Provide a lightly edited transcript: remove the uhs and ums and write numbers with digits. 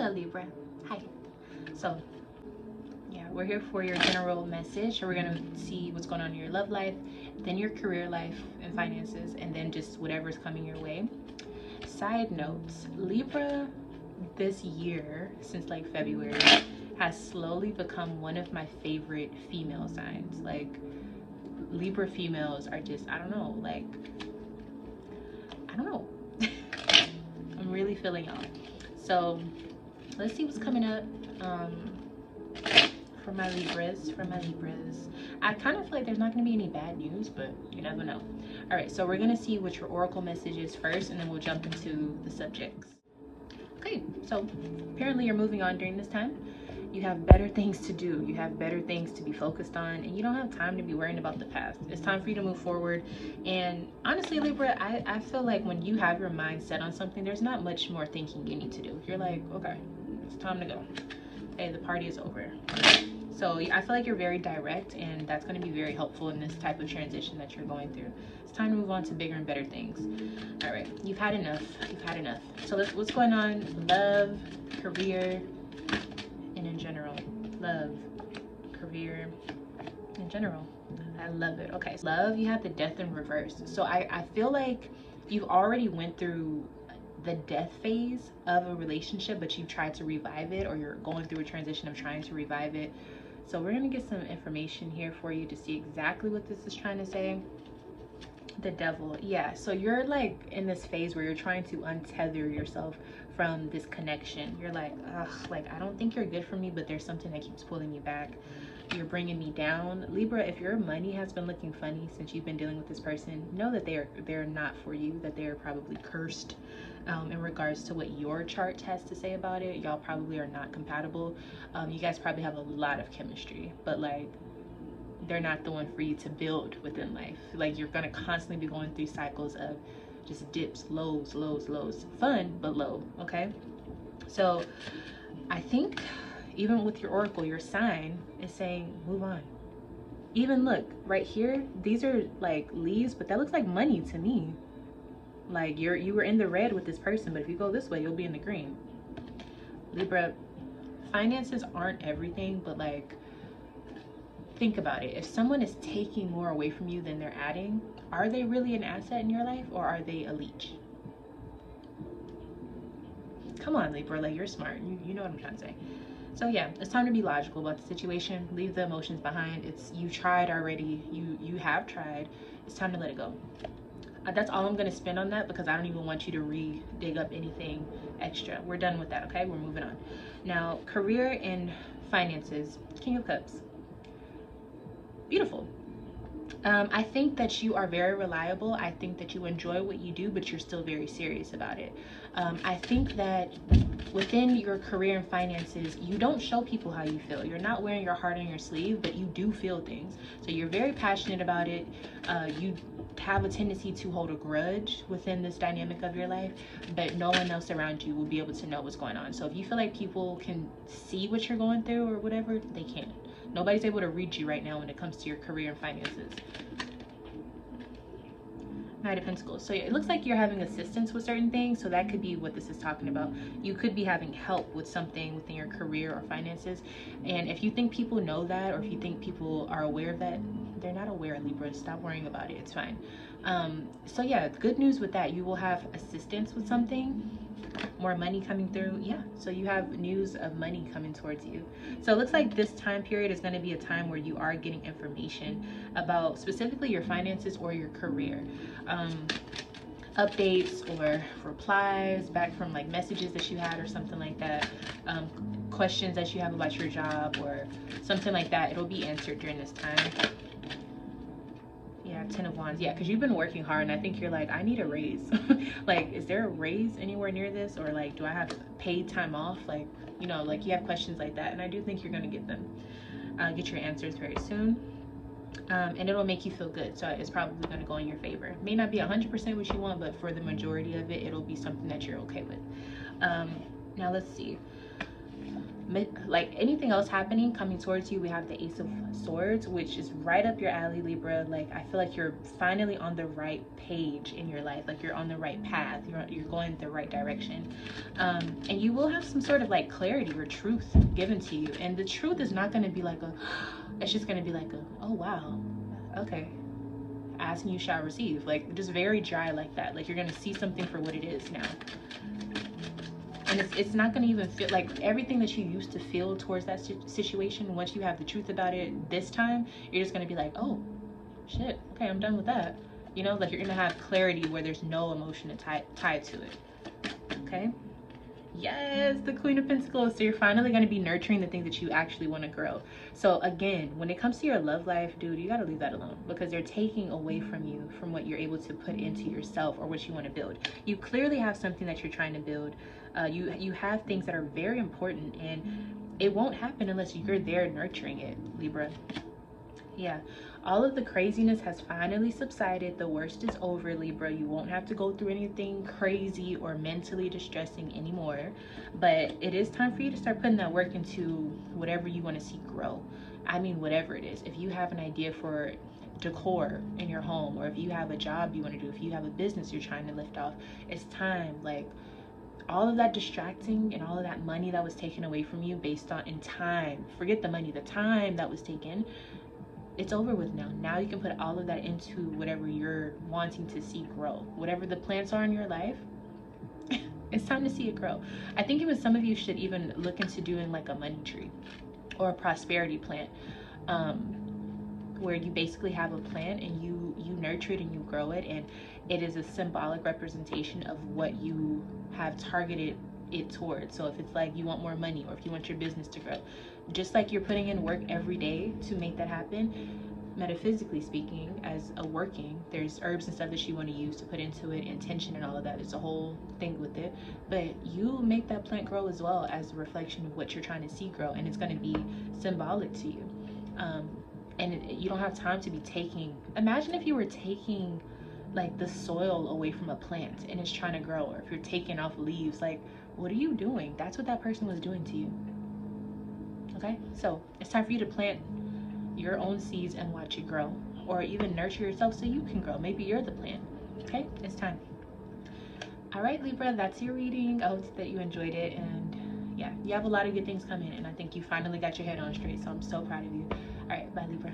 Hello, Libra. Hi. So, yeah, we're here for your general message. So we're going to see what's going on in your love life, then your career life and finances, and then just whatever's coming your way. Side notes, Libra this year, since like February, has slowly become one of my favorite female signs. Like, Libra females are just, I don't know. I'm really feeling y'all. So let's see what's coming up for my Libras. I kind of feel like there's not going to be any bad news, but you never know. All right, so we're going to see what your oracle message is first, and then we'll jump into the subjects. Okay, so apparently you're moving on during this time. You have better things to do. You have better things to be focused on, and you don't have time to be worrying about the past. It's time for you to move forward. And honestly, Libra, I feel like when you have your mind set on something, there's not much more thinking you need to do. You're like, okay, it's time to go. Hey, the party is over. So I feel like you're very direct, and that's going to be very helpful in this type of transition that you're going through. It's time to move on to bigger and better things. All right, you've had enough. So what's going on? Love, career, and in general. Love, career, in general. I love it. Okay, love, you have the death in reverse. So I feel like you already went through the death phase of a relationship, but you tried to revive it, or you're going through a transition of trying to revive it. So we're going to get some information here for you to see exactly what this is trying to say. The devil. Yeah, so you're like in this phase where you're trying to untether yourself from this connection. You're like, ugh, like I don't think you're good for me, but there's something that keeps pulling me back. You're bringing me down. Libra, if your money has been looking funny since you've been dealing with this person, know that they're not for you, that they're probably cursed. In regards to what your chart has to say about it, y'all probably are not compatible. You guys probably have a lot of chemistry, but like they're not the one for you to build within life. Like you're gonna constantly be going through cycles of just dips, lows, fun but low. Okay, so I think even with your oracle, your sign is saying move on. Even look right here, these are like leaves, but that looks like money to me. Like you were in the red with this person, but if you go this way, you'll be in the green. Libra, finances aren't everything, but like think about it. If someone is taking more away from you than they're adding, are they really an asset in your life, or are they a leech? Come on, Libra, like you're smart. You know what I'm trying to say. So yeah, it's time to be logical about the situation. Leave the emotions behind. You tried already. You have tried. It's time to let it go. That's all I'm going to spend on that, because I don't even want you to dig up anything extra. We're done with that, okay? We're moving on. Now, career and finances. King of Cups. Beautiful. I think that you are very reliable. I think that you enjoy what you do, but you're still very serious about it. I think that within your career and finances, you don't show people how you feel. You're not wearing your heart on your sleeve, but you do feel things. So you're very passionate about it. You have a tendency to hold a grudge within this dynamic of your life, but no one else around you will be able to know what's going on. So if you feel like people can see what you're going through or whatever, they can't. Nobody's able to read you right now when it comes to your career and finances. Knight of Pentacles. So it looks like you're having assistance with certain things. So that could be what this is talking about. You could be having help with something within your career or finances. And if you think people know that, or if you think people are aware of that, they're not aware, Libra. Stop worrying about it. It's fine. So yeah, good news with that. You will have assistance with something. More money coming through. Yeah, so you have news of money coming towards you. So it looks like this time period is going to be a time where you are getting information about specifically your finances or your career. Updates or replies back from like messages that you had or something like that. Questions that you have about your job or something like that. It'll be answered during this time. Yeah, 10 of Wands. Yeah, because you've been working hard, and I think you're like, I need a raise. Like, is there a raise anywhere near this? Or like, do I have paid time off? Like, you know, like you have questions like that, and I do think you're going to get them. Get your answers very soon. And it'll make you feel good. So it's probably going to go in your favor. It may not be 100% what you want, but for the majority of it, it'll be something that you're okay with. Now let's see. like anything else happening coming towards you, we have the Ace of Swords, which is right up your alley, Libra. Like, I feel like you're finally on the right page in your life. Like, you're on the right path. You're going the right direction. And you will have some sort of like clarity or truth given to you. And the truth is not going to be like it's just going to be like oh wow, okay, ask and you shall receive. Like, just very dry like that. Like, you're going to see something for what it is now. And it's not going to even feel like everything that you used to feel towards that situation. Once you have the truth about it this time, you're just going to be like, oh shit, okay, I'm done with that. You know, like, you're going to have clarity where there's no emotion tied to it. Okay. Yes, the Queen of Pentacles. So you're finally going to be nurturing the things that you actually want to grow. So again, when it comes to your love life, dude, you got to leave that alone, because they're taking away from you, from what you're able to put into yourself or what you want to build. You clearly have something that you're trying to build. You have things that are very important, and it won't happen unless you're there nurturing it, Libra. Yeah, all of the craziness has finally subsided. The worst is over, Libra. You won't have to go through anything crazy or mentally distressing anymore. But it is time for you to start putting that work into whatever you want to see grow. I mean, whatever it is. If you have an idea for decor in your home, or if you have a job you want to do, if you have a business you're trying to lift off, it's time. Like, all of that distracting and all of that money that was taken away from you based on in time, forget the money, the time that was taken, it's over with now. Now you can put all of that into whatever you're wanting to see grow. Whatever the plants are in your life, it's time to see it grow. I think even some of you should even look into doing like a money tree or a prosperity plant, where you basically have a plant and you nurture it and you grow it, and it is a symbolic representation of what you have targeted it towards. So if it's like you want more money, or if you want your business to grow, just like you're putting in work every day to make that happen, metaphysically speaking, as a working, there's herbs and stuff that you want to use to put into it, intention and all of that. It's a whole thing with it, but you make that plant grow as well as a reflection of what you're trying to see grow, and it's going to be symbolic to you. And you don't have time to be taking, imagine if you were taking like the soil away from a plant and it's trying to grow, or if you're taking off leaves, like, what are you doing? That's what that person was doing to you. Okay, so it's time for you to plant your own seeds and watch it grow, or even nurture yourself so you can grow. Maybe you're the plant. Okay, it's time. All right, Libra, that's your reading. I hope that you enjoyed it, and yeah, you have a lot of good things coming, and I think you finally got your head on straight, so I'm so proud of you. All right, bye, Libra.